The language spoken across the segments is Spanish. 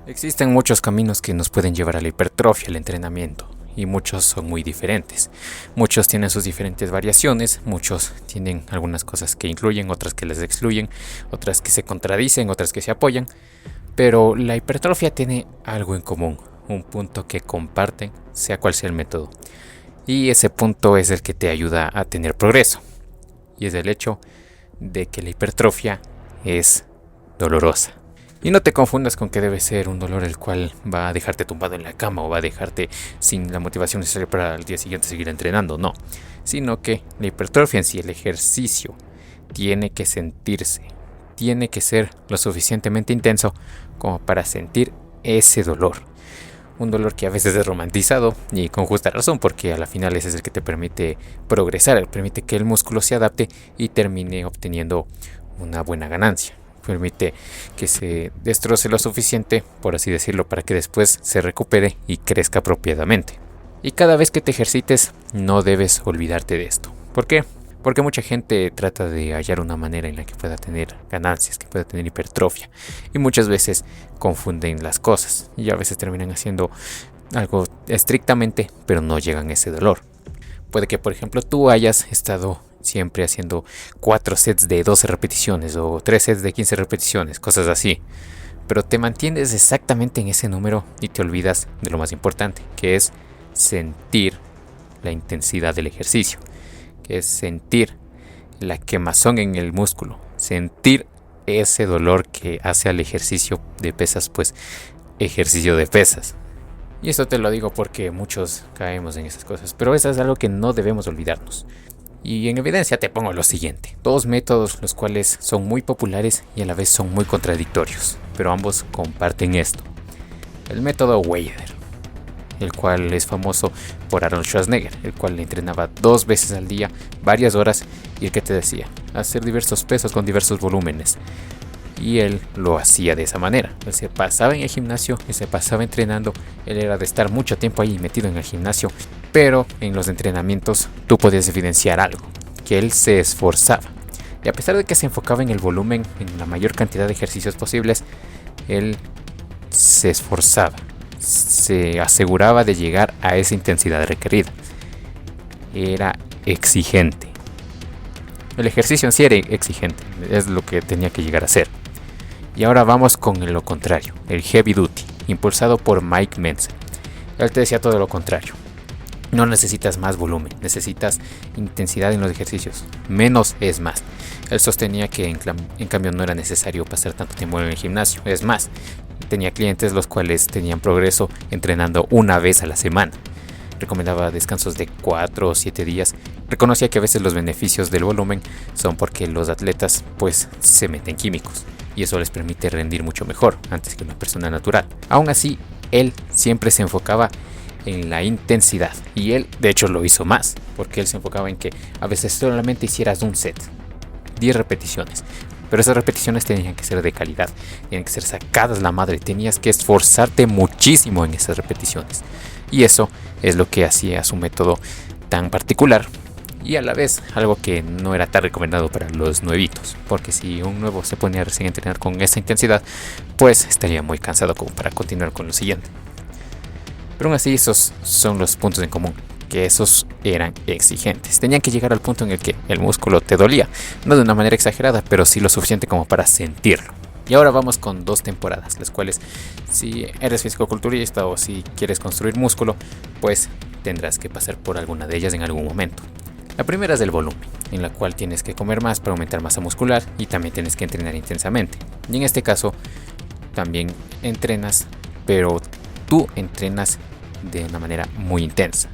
Existen muchos caminos que nos pueden llevar a la hipertrofia, al entrenamiento, y muchos son muy diferentes. Muchos tienen sus diferentes variaciones, muchos tienen algunas cosas que incluyen, otras que les excluyen, otras que se contradicen, otras que se apoyan, pero la hipertrofia tiene algo en común, un punto que comparten, sea cual sea el método. Y ese punto es el que te ayuda a tener progreso, y es el hecho de que la hipertrofia es dolorosa. Y no te confundas con que debe ser un dolor el cual va a dejarte tumbado en la cama o va a dejarte sin la motivación necesaria para el día siguiente seguir entrenando, no. Sino que la hipertrofia en sí, el ejercicio, tiene que sentirse, tiene que ser lo suficientemente intenso como para sentir ese dolor. Un dolor que a veces es romantizado y con justa razón, porque a la final ese es el que te permite progresar, permite que el músculo se adapte y termine obteniendo una buena ganancia. Permite que se destroce lo suficiente, por así decirlo, para que después se recupere y crezca apropiadamente. Y cada vez que te ejercites no debes olvidarte de esto. ¿Por qué? Porque mucha gente trata de hallar una manera en la que pueda tener ganancias, que pueda tener hipertrofia. Y muchas veces confunden las cosas y a veces terminan haciendo algo estrictamente, pero no llegan a ese dolor. Puede que, por ejemplo, tú hayas estado siempre haciendo 4 sets de 12 repeticiones o 3 sets de 15 repeticiones, cosas así. Pero te mantienes exactamente en ese número y te olvidas de lo más importante, que es sentir la intensidad del ejercicio, que es sentir la quemazón en el músculo, sentir ese dolor que hace al ejercicio de pesas, pues ejercicio de pesas. Y esto te lo digo porque muchos caemos en esas cosas, pero eso es algo que no debemos olvidarnos. Y en evidencia te pongo lo siguiente: dos métodos los cuales son muy populares y a la vez son muy contradictorios, pero ambos comparten esto. El método Wader, el cual es famoso por Arnold Schwarzenegger, el cual le entrenaba 2 veces al día, varias horas, y el que te decía, hacer diversos pesos con diversos volúmenes. Y él lo hacía de esa manera. Él se pasaba en el gimnasio, él se pasaba entrenando, él era de estar mucho tiempo ahí metido en el gimnasio, pero en los entrenamientos tú podías evidenciar algo, que él se esforzaba. Y a pesar de que se enfocaba en el volumen, en la mayor cantidad de ejercicios posibles, él se esforzaba, se aseguraba de llegar a esa intensidad requerida. Era exigente. El ejercicio en sí era exigente, es lo que tenía que llegar a ser. Y ahora vamos con lo contrario, el Heavy Duty, impulsado por Mike Mentzer. Él te decía todo lo contrario. No necesitas más volumen, necesitas intensidad en los ejercicios. Menos es más. Él sostenía que en cambio no era necesario pasar tanto tiempo en el gimnasio. Es más, tenía clientes los cuales tenían progreso entrenando una vez a la semana. Recomendaba descansos de 4 o 7 días. Reconocía que a veces los beneficios del volumen son porque los atletas pues se meten químicos y eso les permite rendir mucho mejor antes que una persona natural. Aún así, él siempre se enfocaba en la intensidad y él de hecho lo hizo más, porque él se enfocaba en que a veces solamente hicieras un set, 10 repeticiones, pero esas repeticiones tenían que ser de calidad, tenían que ser sacadas la madre, tenías que esforzarte muchísimo en esas repeticiones y eso es lo que hacía su método tan particular. Y a la vez algo que no era tan recomendado para los nuevitos, porque si un nuevo se ponía recién a entrenar con esa intensidad, pues estaría muy cansado como para continuar con lo siguiente. Pero aún así esos son los puntos en común, que esos eran exigentes. Tenían que llegar al punto en el que el músculo te dolía, no de una manera exagerada, pero sí lo suficiente como para sentirlo. Y ahora vamos con 2 temporadas, las cuales si eres fisicoculturista o si quieres construir músculo, pues tendrás que pasar por alguna de ellas en algún momento. La primera es del volumen, en la cual tienes que comer más para aumentar masa muscular y también tienes que entrenar intensamente. Y en este caso también entrenas, pero tú entrenas de una manera muy intensa.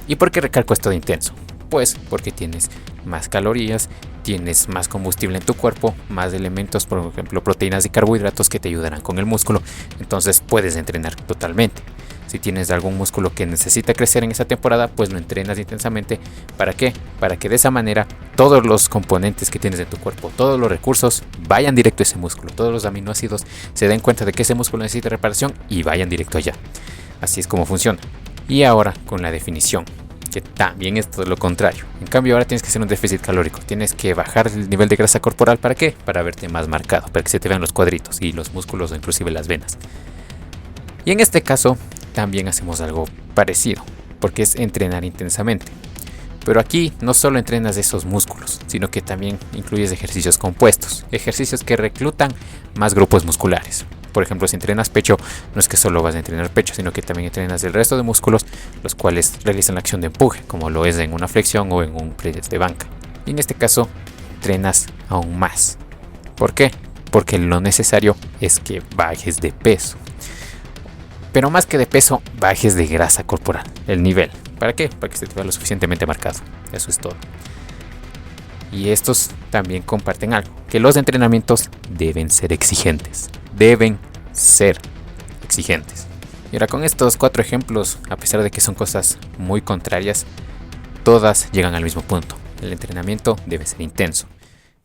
¿Y por qué recalco esto de intenso? Pues porque tienes más calorías, tienes más combustible en tu cuerpo, más elementos, por ejemplo proteínas y carbohidratos que te ayudarán con el músculo, entonces puedes entrenar totalmente. Si tienes algún músculo que necesita crecer en esa temporada, pues lo entrenas intensamente. ¿Para qué? Para que de esa manera todos los componentes que tienes en tu cuerpo, todos los recursos vayan directo a ese músculo, todos los aminoácidos se den cuenta de que ese músculo necesita reparación y vayan directo allá. Así es como funciona. Y ahora con la definición, que también es todo lo contrario. En cambio ahora tienes que hacer un déficit calórico, tienes que bajar el nivel de grasa corporal. ¿Para qué? Para verte más marcado, para que se te vean los cuadritos y los músculos o inclusive las venas. Y en este caso también hacemos algo parecido, porque es entrenar intensamente. Pero aquí no solo entrenas esos músculos, sino que también incluyes ejercicios compuestos, ejercicios que reclutan más grupos musculares. Por ejemplo, si entrenas pecho, no es que solo vas a entrenar pecho, sino que también entrenas el resto de músculos, los cuales realizan la acción de empuje, como lo es en una flexión o en un press de banca. Y en este caso, entrenas aún más. ¿Por qué? Porque lo necesario es que bajes de peso. Pero más que de peso, bajes de grasa corporal, el nivel. ¿Para qué? Para que se te vea lo suficientemente marcado. Eso es todo. Y estos también comparten algo, que los entrenamientos deben ser exigentes. Deben ser exigentes. Y ahora con estos 4 ejemplos, a pesar de que son cosas muy contrarias, todas llegan al mismo punto. El entrenamiento debe ser intenso.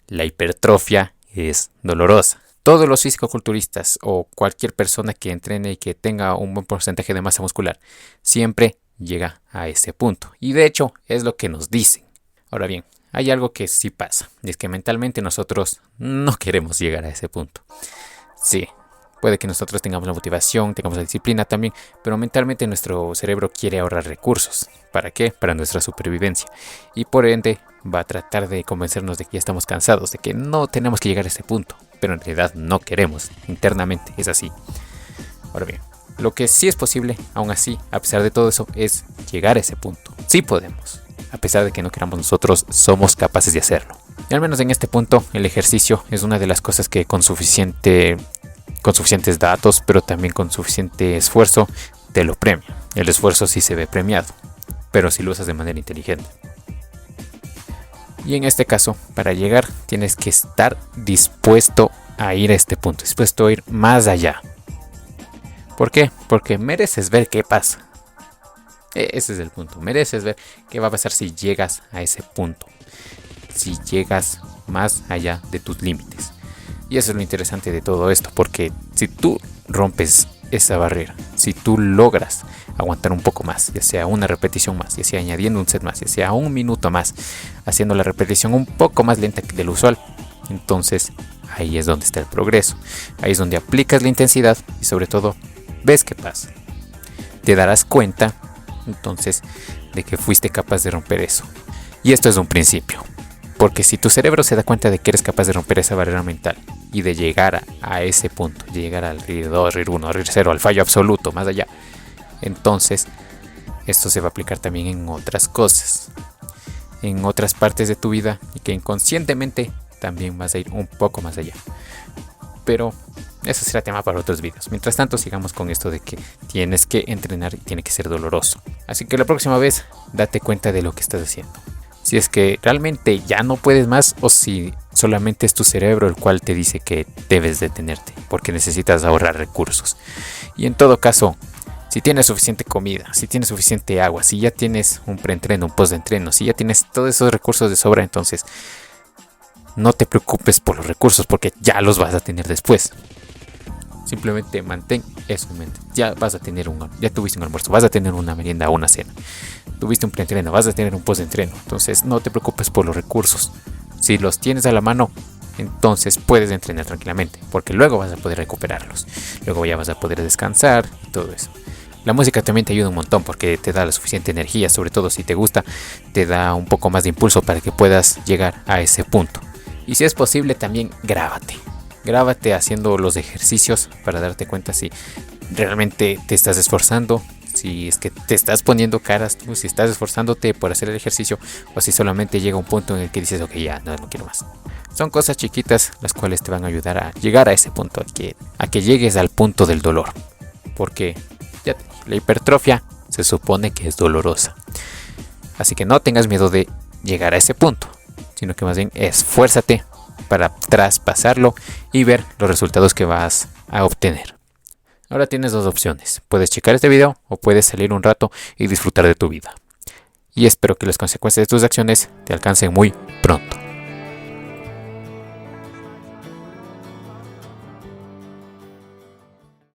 La hipertrofia es dolorosa. Todos los fisicoculturistas o cualquier persona que entrene y que tenga un buen porcentaje de masa muscular siempre llega a ese punto. Y de hecho es lo que nos dicen. Ahora bien, hay algo que sí pasa. Y es que mentalmente nosotros no queremos llegar a ese punto. Sí, puede que nosotros tengamos la motivación, tengamos la disciplina también, pero mentalmente nuestro cerebro quiere ahorrar recursos. ¿Para qué? Para nuestra supervivencia. Y por ende va a tratar de convencernos de que ya estamos cansados, de que no tenemos que llegar a ese punto. Pero en realidad no queremos. Internamente es así. Ahora bien, lo que sí es posible, aún así, a pesar de todo eso, es llegar a ese punto. Sí podemos. A pesar de que no queramos nosotros, somos capaces de hacerlo. Y al menos en este punto, el ejercicio es una de las cosas que con suficientes datos, pero también con suficiente esfuerzo, te lo premia. El esfuerzo sí se ve premiado, pero si lo usas de manera inteligente. Y en este caso, para llegar, tienes que estar dispuesto a ir a este punto, dispuesto a ir más allá. ¿Por qué? Porque mereces ver qué pasa. Ese es el punto. Mereces ver qué va a pasar si llegas a ese punto. Si llegas más allá de tus límites. Y eso es lo interesante de todo esto. Porque si tú rompes esa barrera, si tú logras aguantar un poco más, ya sea una repetición más, ya sea añadiendo un set más, ya sea un minuto más, haciendo la repetición un poco más lenta que de lo usual, entonces ahí es donde está el progreso. Ahí es donde aplicas la intensidad y sobre todo ves qué pasa. Te darás cuenta entonces de que fuiste capaz de romper eso. Y esto es un principio, porque si tu cerebro se da cuenta de que eres capaz de romper esa barrera mental y de llegar a ese punto, de llegar al RIR 2, RIR 1, RIR 0, al fallo absoluto, más allá, entonces esto se va a aplicar también en otras cosas, en otras partes de tu vida, y que inconscientemente también vas a ir un poco más allá. Pero eso será tema para otros vídeos. Mientras tanto, sigamos con esto de que tienes que entrenar y tiene que ser doloroso. Así que la próxima vez, date cuenta de lo que estás haciendo. Si es que realmente ya no puedes más, o si solamente es tu cerebro el cual te dice que debes detenerte porque necesitas ahorrar recursos. Y en todo caso, si tienes suficiente comida, si tienes suficiente agua, si ya tienes un preentreno, un postentreno, si ya tienes todos esos recursos de sobra, entonces no te preocupes por los recursos porque ya los vas a tener después. Simplemente mantén eso en mente. Ya tuviste un almuerzo, vas a tener una merienda o una cena. Tuviste un preentreno, vas a tener un postentreno. Entonces no te preocupes por los recursos. Si los tienes a la mano, entonces puedes entrenar tranquilamente, porque luego vas a poder recuperarlos. Luego ya vas a poder descansar y todo eso. La música también te ayuda un montón porque te da la suficiente energía, sobre todo si te gusta, te da un poco más de impulso para que puedas llegar a ese punto. Y si es posible, también grábate haciendo los ejercicios para darte cuenta si realmente te estás esforzando, si es que te estás poniendo caras tú, si estás esforzándote por hacer el ejercicio, o si solamente llega un punto en el que dices, ok, ya no quiero más. Son cosas chiquitas las cuales te van a ayudar a llegar a ese punto, a que llegues al punto del dolor, porque la hipertrofia se supone que es dolorosa. Así que no tengas miedo de llegar a ese punto, sino que más bien esfuérzate para traspasarlo y ver los resultados que vas a obtener. Ahora tienes dos opciones. Puedes checar este video o puedes salir un rato y disfrutar de tu vida. Y espero que las consecuencias de tus acciones te alcancen muy pronto.